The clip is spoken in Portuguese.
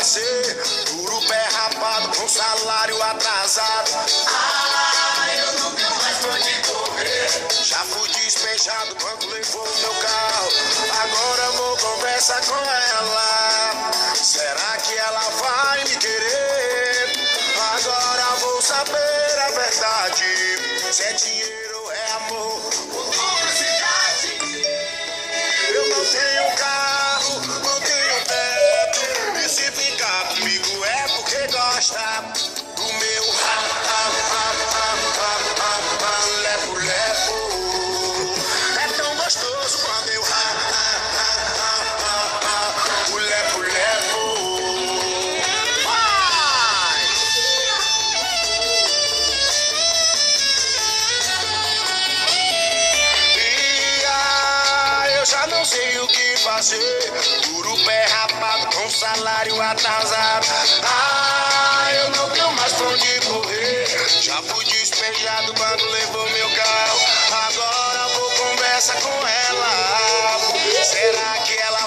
fazer. Duro pé rapado com salário atrasado. Ah, eu não tenho mais pra onde correr. Já fui despejado quando levou o meu carro. Agora vou conversar com ela. Será que ela vai me querer? Agora vou saber a verdade. Se é dinheiro ou é amor ou publicidade. Eu não tenho carro, não tenho teto. E se ficar comigo é porque gosta do meu lepo-lepo. É tão gostoso quando eu o lepo-lepo. Vai! Eu já não sei o que fazer. Duro pé rapado com salário atrasado. Ah, eu não tenho mais pra onde correr. Já fui despejado quando levou meu carro. Agora vou conversar com ela. Será que ela